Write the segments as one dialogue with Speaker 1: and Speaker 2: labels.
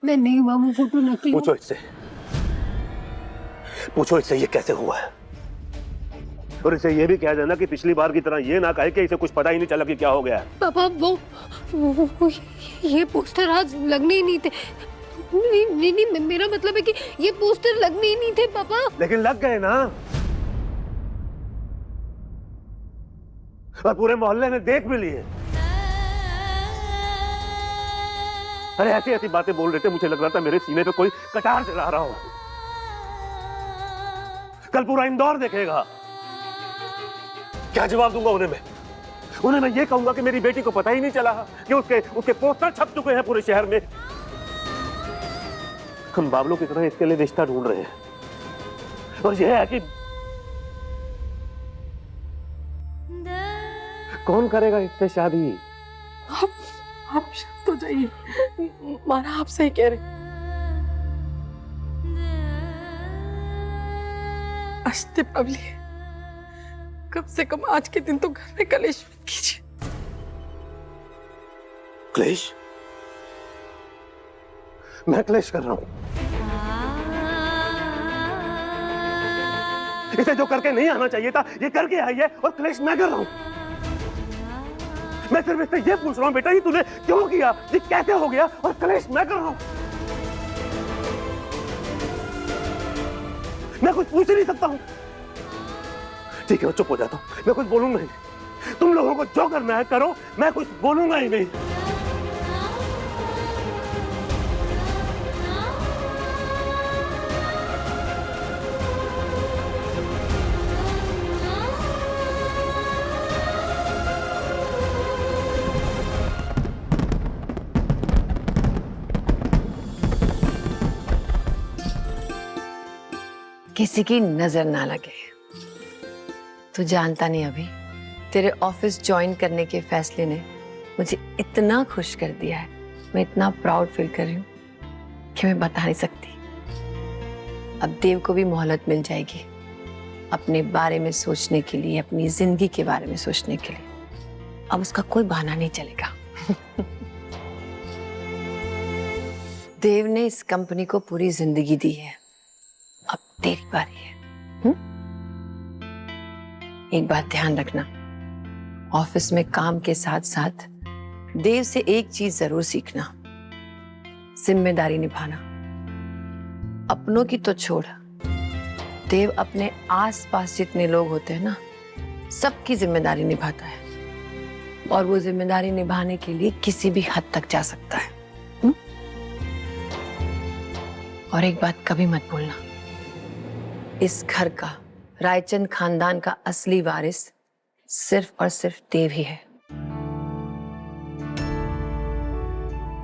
Speaker 1: मैं नहीं हुआ वो फोटो नकली।
Speaker 2: पूछो इससे ये कैसे हुआ है, और इसे ये भी कह देना कि पिछली बार की तरह ये ना कहे कि इसे कुछ पता ही नहीं चला कि क्या हो गया है।
Speaker 1: पापा वो ये पोस्टर आज लगने ही नहीं थे। नहीं, मेरा मतलब है कि ये पोस्टर लगने ही नहीं थे पापा।
Speaker 2: लेकिन लग गए ना, और पूरे मोहल्ले ने देख भी लिए। अरे ऐसी ऐसी बातें बोल रहे थे, मुझे लग रहा था मेरे सीने पे कोई कटार चला रहा हो। कल पूरा इंदौर देखेगा। क्या जवाब दूंगा उन्हें मैं ये कहूंगा कि मेरी बेटी को पता ही नहीं चला कि उसके पोस्टर छप चुके हैं पूरे शहर में। हम बाबलों की तरह इसके लिए रिश्ता ढूंढ रहे हैं, और यह है कि कौन करेगा इससे शादी।
Speaker 3: आप शांत हो जाइए, माना आप सही कह रहे। अस्ते पवली, कम से कम आज के दिन तो घर में कलेश मत कीजिए।
Speaker 2: क्लेश? मैं क्लेश कर रहा हूं? इसे जो करके नहीं आना चाहिए था ये करके आई है, और क्लेश मैं कर रहा हूं। मैं सिर्फ इससे ये पूछ रहा हूं बेटा, ये तूने क्यों किया, ये कैसे हो गया, और क्लेश मैं कर रहा हूं। मैं कुछ पूछ ही नहीं सकता हूं। ठीक है, मैं चुप हो जाता हूं, मैं कुछ बोलूंगा ही नहीं। तुम लोगों को जो करना है करो, मैं कुछ बोलूंगा ही नहीं।
Speaker 4: किसी की नजर ना लगे। तू जानता नहीं अभी, तेरे ऑफिस ज्वाइन करने के फैसले ने मुझे इतना खुश कर दिया है, मैं इतना प्राउड फील कर रही हूँ कि मैं बता नहीं सकती। अब देव को भी मोहलत मिल जाएगी अपने बारे में सोचने के लिए, अपनी जिंदगी के बारे में सोचने के लिए। अब उसका कोई बहाना नहीं चलेगा। देव ने इस कंपनी को पूरी जिंदगी दी है, अब तेरी बारी है। एक बात ध्यान रखना, ऑफिस में काम के साथ साथ देव से एक चीज जरूर सीखना, जिम्मेदारी निभाना। अपनों की तो छोड़, देव अपने आसपास जितने लोग होते हैं ना, सबकी जिम्मेदारी निभाता है, और वो जिम्मेदारी निभाने के लिए किसी भी हद तक जा सकता है। और एक बात कभी मत भूलना, इस घर का, रायचंद खानदान का असली वारिस सिर्फ और सिर्फ देव ही है।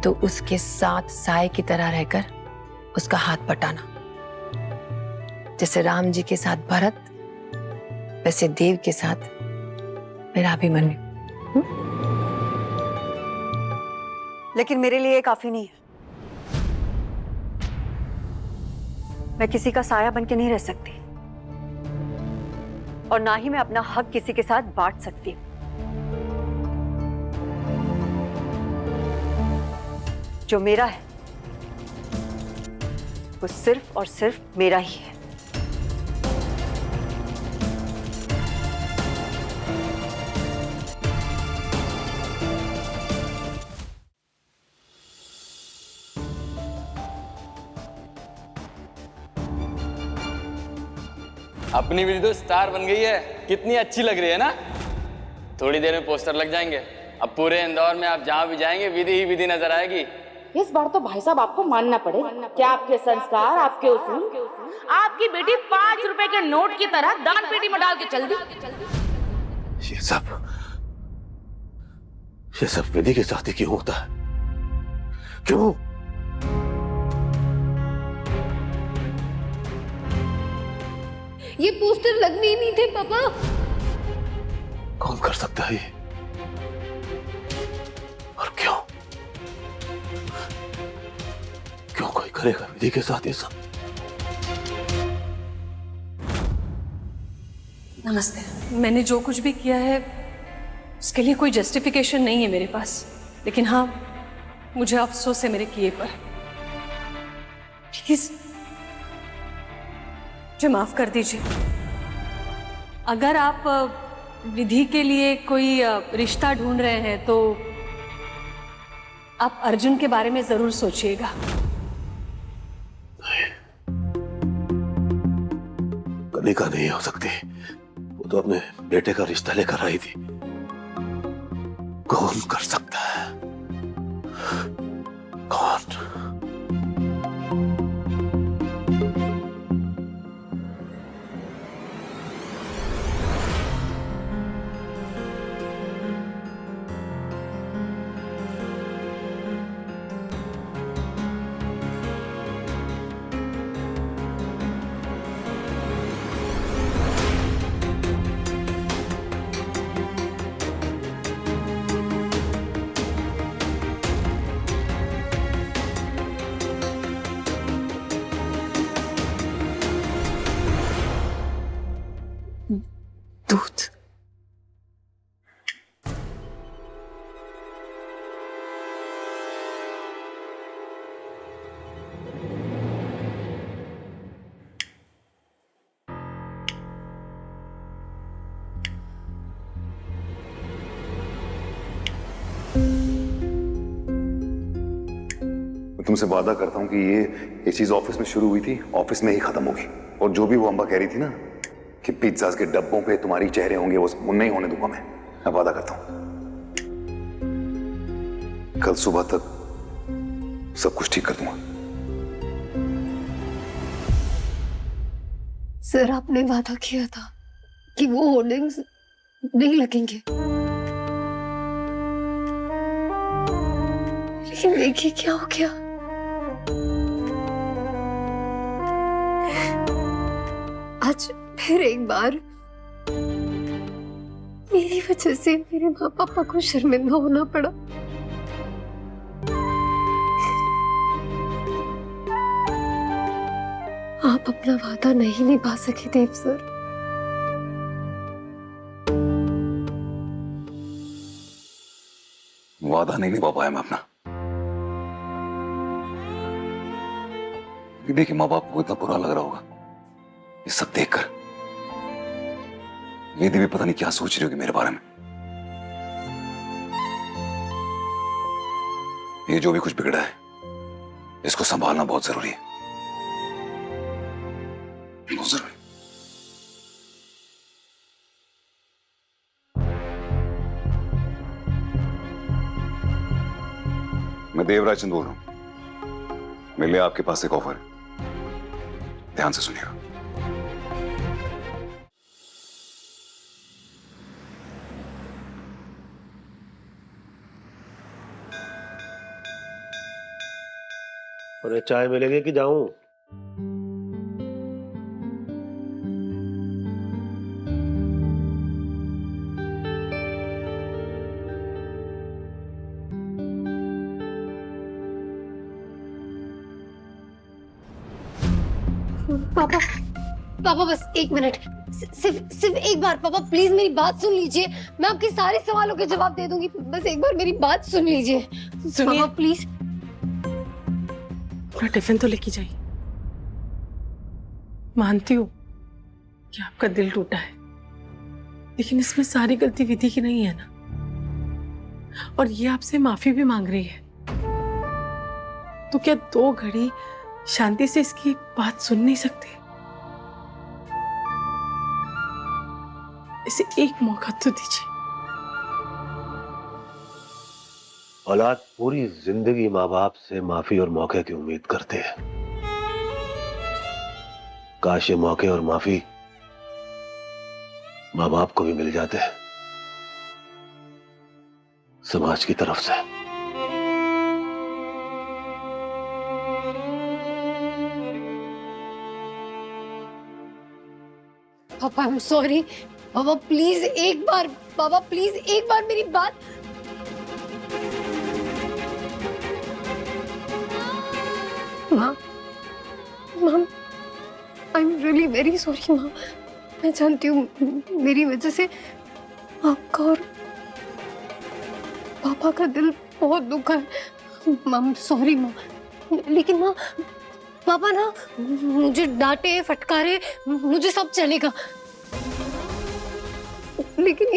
Speaker 4: तो उसके साथ साए की तरह रहकर उसका हाथ बटाना। जैसे राम जी के साथ भरत, वैसे देव के साथ मेरा अभिमन्यु।
Speaker 5: लेकिन मेरे लिए ये काफी नहीं है। मैं किसी का साया बन के नहीं रह सकती, और ना ही मैं अपना हक किसी के साथ बांट सकती। जो मेरा है वो सिर्फ और सिर्फ मेरा ही है।
Speaker 6: अपनी विधि तो स्टार बन गई है, कितनी अच्छी लग रही है ना। थोड़ी देर में पोस्टर लग जाएंगे, अब पूरे इंदौर में आप जहाँ भी जाएंगे विधि ही विधि नजर आएगी।
Speaker 7: इस बार तो भाई साहब आपको मानना पड़ेगा। क्या आपके संस्कार, आपके उसूल, आपकी बेटी 5 रुपए के नोट की तरह दान पेटी में डाल के चल दी।
Speaker 2: ये सब विधि के साथ ही क्यों होता है? क्यों?
Speaker 1: ये पोस्टर लगने ही नहीं थे पापा।
Speaker 2: कौन कर सकता है ये, और क्यों? क्यों कोई करेगा विधि के साथ ये सब?
Speaker 3: नमस्ते। मैंने जो कुछ भी किया है उसके लिए कोई जस्टिफिकेशन नहीं है मेरे पास, लेकिन हाँ, मुझे अफसोस है मेरे किए पर।
Speaker 5: प्लीज मुझे माफ कर दीजिए। अगर आप विधि के लिए कोई रिश्ता ढूंढ रहे हैं तो आप अर्जुन के बारे में जरूर सोचिएगा।
Speaker 2: कनिका नहीं हो सकती, वो तो अपने बेटे का रिश्ता लेकर आई थी। कौन कर सकता है? कौन?
Speaker 3: दूध।
Speaker 8: मैं तुमसे वादा करता हूं कि ये चीज ऑफिस में शुरू हुई थी, ऑफिस में ही खत्म होगी। और जो भी वो अम्बा कह रही थी ना कि पिज्जाज के डब्बों पे तुम्हारी चेहरे होंगे, वो नहीं होने दूंगा मैं वादा करता हूं। कल सुबह तक सब कुछ ठीक कर दूंगा।
Speaker 1: सर, आपने वादा किया था कि वो होर्डिंग्स नहीं लगेंगे, लेकिन देखिए क्या हो गया। आज फिर एक बार मेरी वजह से मेरे माँ पापा को शर्मिंदा होना पड़ा। आप अपना वादा नहीं निभा सके देव सर।
Speaker 8: वादा नहीं निभा पाया मैं अपना। देखिए, माँ बाप को इतना बुरा लग रहा होगा ये सब देखकर। वेदी भी पता नहीं क्या सोच रही होगी मेरे बारे में। ये जो भी कुछ बिगड़ा है, इसको संभालना बहुत जरूरी है, बहुत जरूरी। मैं देवराज चंद बोल रहा हूं। मेरे लिए आपके पास एक ऑफर है, ध्यान से सुनिएगा।
Speaker 2: अरे चाय मिलेगी कि जाऊं?
Speaker 1: पापा, पापा बस एक मिनट, सिर्फ एक बार पापा प्लीज मेरी बात सुन लीजिए। मैं आपके सारे सवालों के जवाब दे दूंगी, बस एक बार मेरी बात सुन लीजिए।
Speaker 3: सुनिए।
Speaker 1: पापा प्लीज।
Speaker 3: अपना टिफिन तो लेके जाइए। मानती हूँ कि आपका दिल टूटा है, लेकिन इसमें सारी गलती विधि की नहीं है ना, और ये आपसे माफी भी मांग रही है। तो क्या 2 घड़ी शांति से इसकी बात सुन नहीं सकते? इसे एक मौका तो दीजिए।
Speaker 2: औलाद पूरी जिंदगी माँ बाप से माफी और मौके की उम्मीद करते हैं। काश ये मौके और माफी माँ बाप को भी मिल जाते हैं समाज की तरफ से।
Speaker 1: पापा आई एम सॉरी। पापा प्लीज एक बार, पापा प्लीज एक बार मेरी बात। माँ, माँ I am really very sorry माँ। मैं जानती हूँ मेरी वजह से आपका और पापा का दिल बहुत दुखा है। माँ सॉरी माँ, लेकिन माँ पापा ना मुझे डांटे फटकारे मुझे सब चलेगा, लेकिन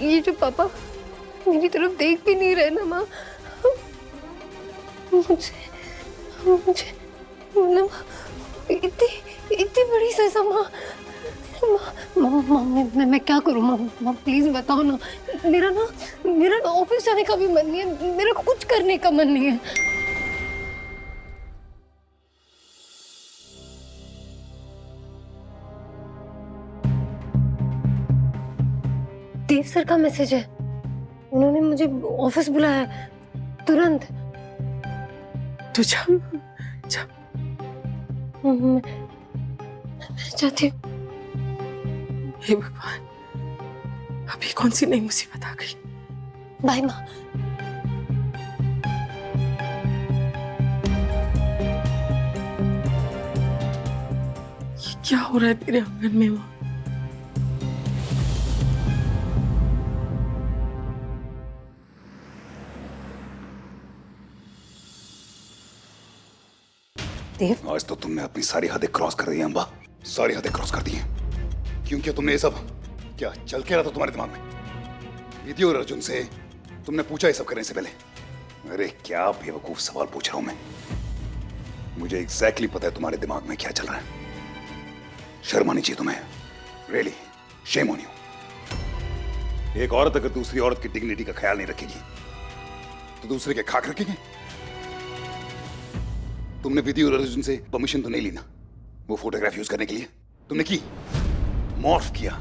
Speaker 1: ये जो पापा मेरी तरफ देख भी नहीं रहे ना माँ, मुझे ना इतनी बड़ी सजा माँ। मैं क्या करूँ माँ प्लीज बताओ ना। मेरा ऑफिस जाने का भी मन नहीं है, मेरे को कुछ करने का मन नहीं है। देव सर का मैसेज है, उन्होंने मुझे ऑफिस बुलाया है तुरंत।
Speaker 3: तू जा जा।
Speaker 1: मैं चाहती हूँ।
Speaker 3: हे भगवान, अभी कौन सी नई मुसीबत आ गई।
Speaker 1: बाय माँ।
Speaker 3: ये क्या हो रहा है तेरे आंगन में माँ?
Speaker 9: देव,
Speaker 8: आज तो तुमने अपनी सारी हदें क्रॉस कर दी हैं अम्बा, सारी हदें क्रॉस कर दी हैं। क्यों किया तुमने ये सब? क्या चल के रहा था तुम्हारे दिमाग में? विधि और अर्जुन से तुमने पूछा ये सब करने से पहले? अरे क्या बेवकूफ सवाल पूछ रहा हूं मैं। मुझे एग्जैक्टली पता है तुम्हारे दिमाग में क्या चल रहा है। शर्म आनी चाहिए तुम्हें, रियली शेम ऑन यू। एक औरत अगर दूसरी औरत की डिग्निटी का ख्याल नहीं रखेगी तो दूसरे के खाक रखेगी। तुमने विधि और अर्जुन से परमिशन तो नहीं ली ना वो फोटोग्राफ यूज करने के लिए? तुमने की, मॉर्फ किया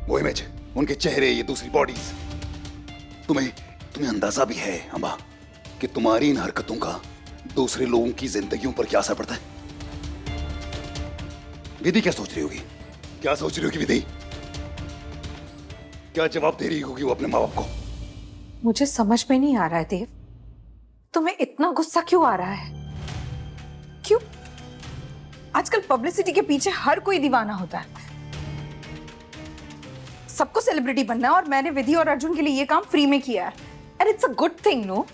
Speaker 8: वो इमेज, उनके चेहरे, ये दूसरी बॉडीज। तुम्हें अंदाजा भी है अम्बा कि तुम्हारी इन हरकतों का दूसरे लोगों की जिंदगियों पर क्या असर पड़ता है? विधि क्या सोच रही होगी? क्या सोच रही होगी विधि? क्या जवाब दे रही होगी वो अपने माँ बाप को?
Speaker 9: मुझे समझ में नहीं आ रहा है देव, तुम्हें इतना गुस्सा क्यों आ रहा है? क्यों? आजकल पब्लिसिटी के पीछे हर कोई दीवाना होता है। सबको सेलिब्रिटी बनना है और मैंने विधि और अर्जुन के लिए ये काम फ्री में किया है। And it's a good thing, no?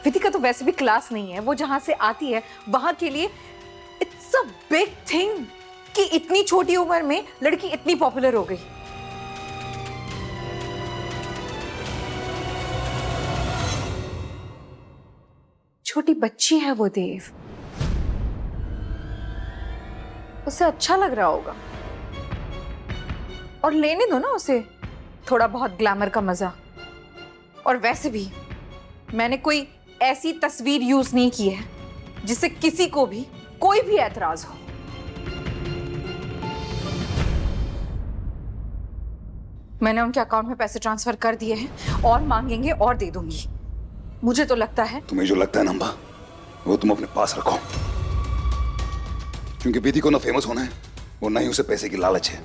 Speaker 9: विधि का तो वैसे भी क्लास नहीं है, वो जहां से आती है वहां के लिए इट्स अ बिग थिंग कि इतनी छोटी उम्र में लड़की इतनी पॉपुलर हो गई। छोटी बच्ची है वो देव, उसे अच्छा लग रहा होगा और लेने दो ना उसे थोड़ा बहुत ग्लैमर का मजा। और वैसे भी मैंने कोई ऐसी तस्वीर यूज नहीं की है जिससे किसी को भी कोई भी ऐतराज हो। मैंने उनके अकाउंट में पैसे ट्रांसफर कर दिए हैं और मांगेंगे और दे दूंगी। मुझे तो लगता है,
Speaker 8: तुम्हें जो लगता है ना अम्बा वो तुम अपने पास रखो, क्योंकि विधि को ना फेमस होना है और ना ही उसे पैसे की लालच है।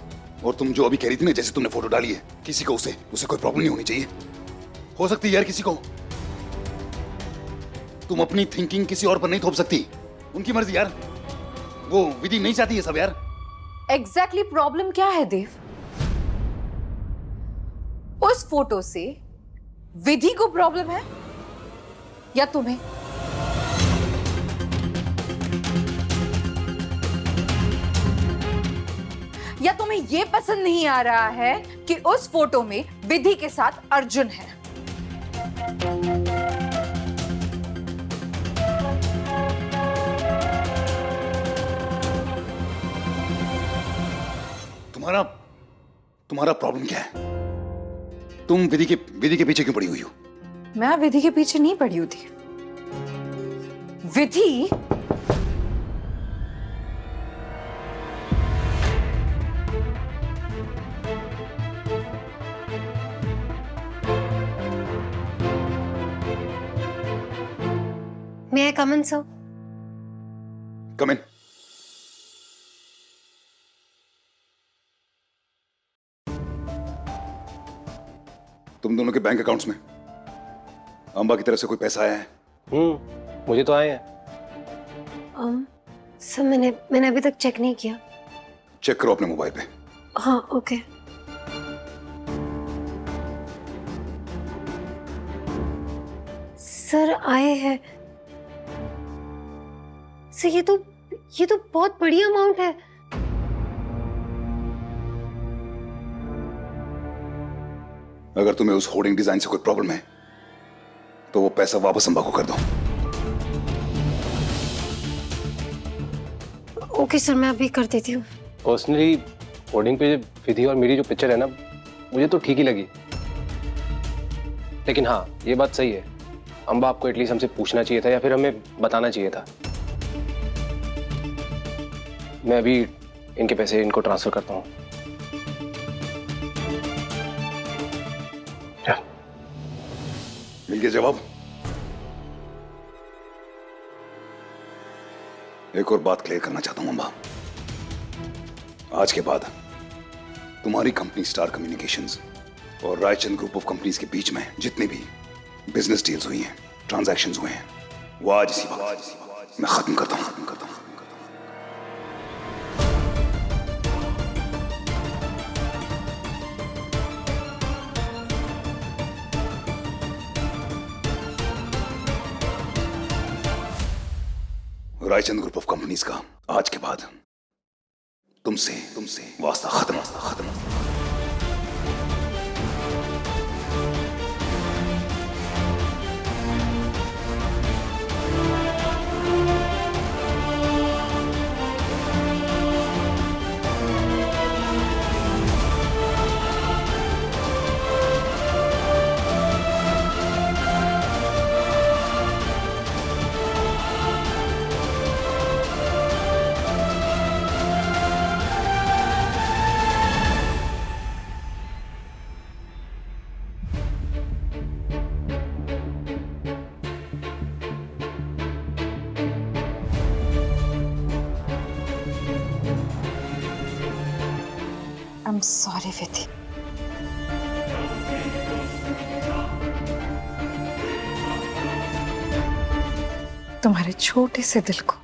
Speaker 8: और तुम जो अभी कह रही थी ना, जैसे तुमने फोटो डाली है, किसी को उसे कोई प्रॉब्लम नहीं होनी चाहिए। हो सकती है यार किसी को, तुम अपनी थिंकिंग किसी और पर नहीं थोप सकती। उनकी मर्जी यार, वो विधि नहीं चाहती है सब यार।
Speaker 9: एग्जैक्टली प्रॉब्लम क्या है देव? उस फोटो से विधि को प्रॉब्लम है या तुम्हें? या तुम्हें यह पसंद नहीं आ रहा है कि उस फोटो में विधि के साथ अर्जुन है?
Speaker 8: तुम्हारा प्रॉब्लम क्या है? तुम विधि के पीछे क्यों पड़ी हुई हो?
Speaker 9: मैं विधि के पीछे नहीं पड़ी हुई थी। विधि
Speaker 1: May I come in, sir?
Speaker 8: Come in. तुम दोनों के बैंक अकाउंट्स में अंबा की तरफ से कोई पैसा आया है?
Speaker 2: मुझे तो आए हैं।
Speaker 1: सर मैंने अभी तक चेक नहीं किया।
Speaker 8: चेक करो अपने मोबाइल पे।
Speaker 1: हाँ ओके। सर आए हैं सर ये तो बहुत बड़ी अमाउंट है।
Speaker 8: अगर तुम्हें उस होर्डिंग डिजाइन से कोई प्रॉब्लम है तो वो पैसा वापस अंबा को कर दो।
Speaker 1: ओके सर, मैं अभी कर देती हूँ।
Speaker 10: पर्सनली होर्डिंग पे विधि और मेरी जो पिक्चर है ना, मुझे तो ठीक ही लगी। लेकिन हाँ, ये बात सही है, अंबा आपको एटलीस्ट हमसे पूछना चाहिए था या फिर हमें बताना चाहिए था। मैं अभी इनके पैसे इनको ट्रांसफर करता हूँ।
Speaker 8: मिल गया जवाब? एक और बात क्लियर करना चाहता हूं अंबा। आज के बाद तुम्हारी कंपनी स्टार कम्युनिकेशंस और रायचंद ग्रुप ऑफ कंपनीज के बीच में जितनी भी बिजनेस डील्स हुई हैं, ट्रांजैक्शंस हुए हैं, वो आज इसी वक्त मैं खत्म करता हूं। रायचंद ग्रुप ऑफ कंपनीज का आज के बाद तुमसे वास्ता खत्म।
Speaker 9: I'm sorry, विधि। तुम्हारे छोटे से दिल को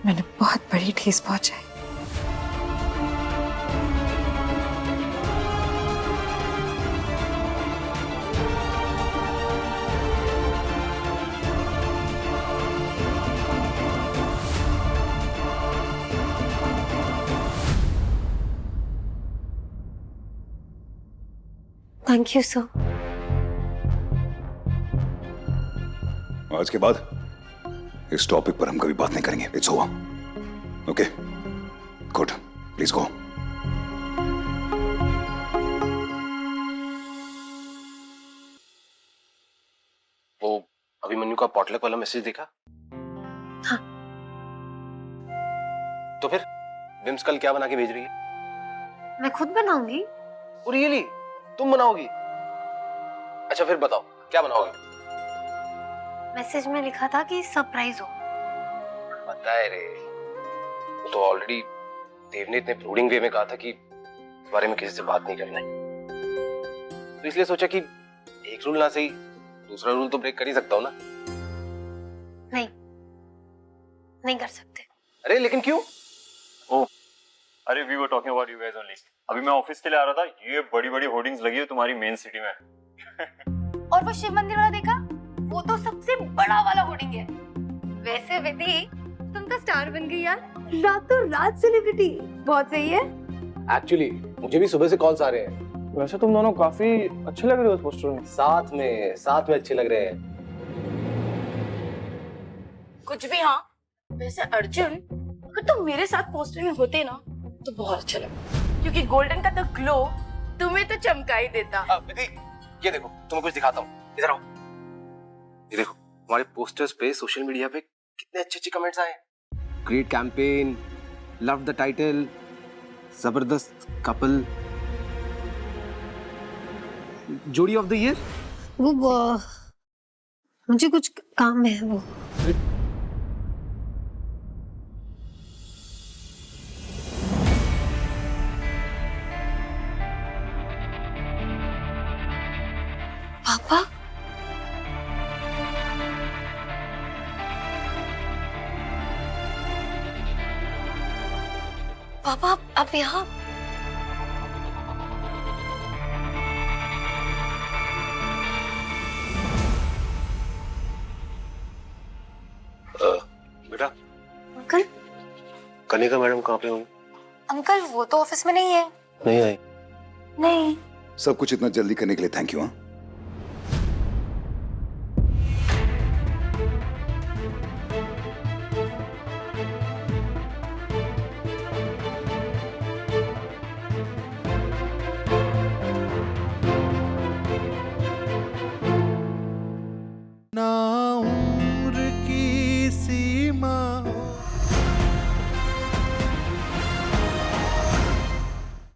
Speaker 9: मैंने बहुत बड़ी ठेस पहुंचाई।
Speaker 1: Thank you sir.
Speaker 8: आज के बाद इस टॉपिक पर हम कभी बात नहीं करेंगे। It's over. Okay, good, please go.
Speaker 10: वो अभिमन्यु का पॉटलक वाला मैसेज देखा?
Speaker 1: हाँ।
Speaker 10: तो फिर विम्स कल क्या बना के भेज रही है?
Speaker 1: मैं खुद बनाऊंगी।
Speaker 10: रियली? तुम बनाओगी? अच्छा फिर बताओ क्या बनाओगी?
Speaker 1: मैसेज में लिखा था कि सरप्राइज हो।
Speaker 10: पता है रे, वो तो ऑलरेडी देव ने इतने प्रूडिंग वे में कहा था कि इस बारे में किसी से बात नहीं करना है, तो इसलिए सोचा कि एक रूल ना सही दूसरा रूल तो ब्रेक कर ही सकता हूँ ना।
Speaker 1: नहीं कर सकते।
Speaker 10: अरे लेकिन क्यों?
Speaker 11: ओह, अरे we were talking about you guys only. अभी मैं ऑफिस के लिए आ रहा था, ये बड़ी बड़ी होर्डिंग्स लगी है तुम्हारी मेन सिटी में।
Speaker 1: और वो शिव मंदिर वाला देखा? वो तो सबसे बड़ा वाला होर्डिंग है। वैसे विधि, तुम तो स्टार बन गई यार, रातों रात सेलिब्रिटी। बहुत सही है।
Speaker 10: एक्चुअली मुझे भी सुबह से कॉल्स आ रहे हैं।
Speaker 11: वैसे तुम दोनों काफी अच्छे लग रहे हो उस पोस्टर में।
Speaker 10: साथ में अच्छे लग रहे हैं।
Speaker 7: कुछ भी। हाँ, वैसे अर्जुन, अगर तुम मेरे साथ पोस्टर में होते ना तो बहुत अच्छा लगता, क्योंकि गोल्डन का तो ग्लो तुम्हें तो चमका ही देता।
Speaker 10: विधि, ये देखो तुम्हें कुछ दिखाता हूँ, इधर आओ। ये देखो हमारे पोस्टर्स पे सोशल मीडिया पे कितने अच्छे कमेंट्स आए। Great campaign, love the title, जबरदस्त कपल, जोड़ी ऑफ द ईयर।
Speaker 1: वो मुझे कुछ काम है। वो पापा, पापा आप यहाँ?
Speaker 10: बेटा कनिका मैडम कहाँ पे होंगी?
Speaker 1: अंकल वो तो ऑफिस में नहीं है।
Speaker 10: नहीं आई?
Speaker 1: नहीं।
Speaker 8: सब कुछ इतना जल्दी करने के लिए थैंक यू। हाँ